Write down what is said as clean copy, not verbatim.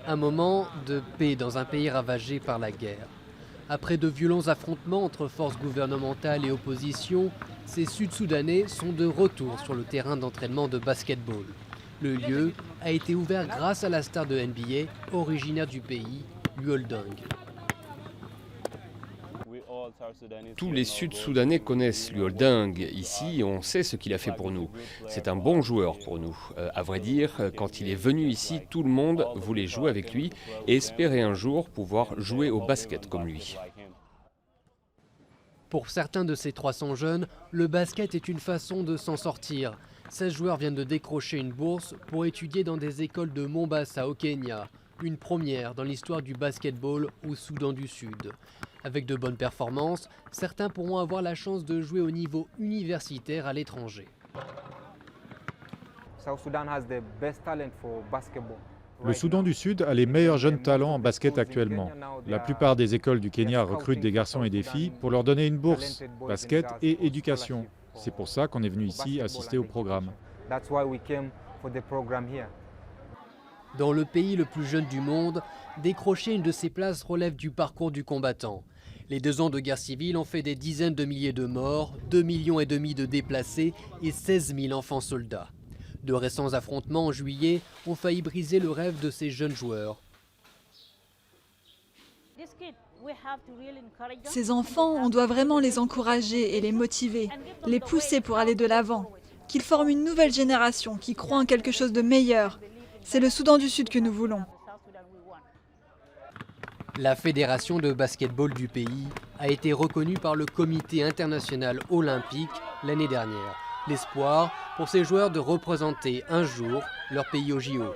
Un moment de paix dans un pays ravagé par la guerre. Après de violents affrontements entre forces gouvernementales et opposition, ces Sud-Soudanais sont de retour sur le terrain d'entraînement de basketball. Le lieu a été ouvert grâce à la star de NBA, originaire du pays, Luol Deng. Tous les Sud-Soudanais connaissent Luol Deng. Ici, on sait ce qu'il a fait pour nous. C'est un bon joueur pour nous. À vrai dire, quand il est venu ici, tout le monde voulait jouer avec lui et espérait un jour pouvoir jouer au basket comme lui. Pour certains de ces 300 jeunes, le basket est une façon de s'en sortir. 16 joueurs viennent de décrocher une bourse pour étudier dans des écoles de Mombasa au Kenya. Une première dans l'histoire du basketball au Soudan du Sud. Avec de bonnes performances, certains pourront avoir la chance de jouer au niveau universitaire à l'étranger. Le Soudan du Sud a les meilleurs jeunes talents en basket actuellement. La plupart des écoles du Kenya recrutent des garçons et des filles pour leur donner une bourse, basket et éducation. C'est pour ça qu'on est venu ici assister au programme. Dans le pays le plus jeune du monde, décrocher une de ces places relève du parcours du combattant. Les 2 ans de guerre civile ont fait des dizaines de milliers de morts, 2,5 millions de déplacés et 16 000 enfants soldats. De récents affrontements en juillet ont failli briser le rêve de ces jeunes joueurs. Ces enfants, on doit vraiment les encourager et les motiver, les pousser pour aller de l'avant, qu'ils forment une nouvelle génération qui croit en quelque chose de meilleur. C'est le Soudan du Sud que nous voulons. La fédération de basketball du pays a été reconnue par le Comité international olympique l'année dernière. L'espoir pour ces joueurs de représenter un jour leur pays au JO.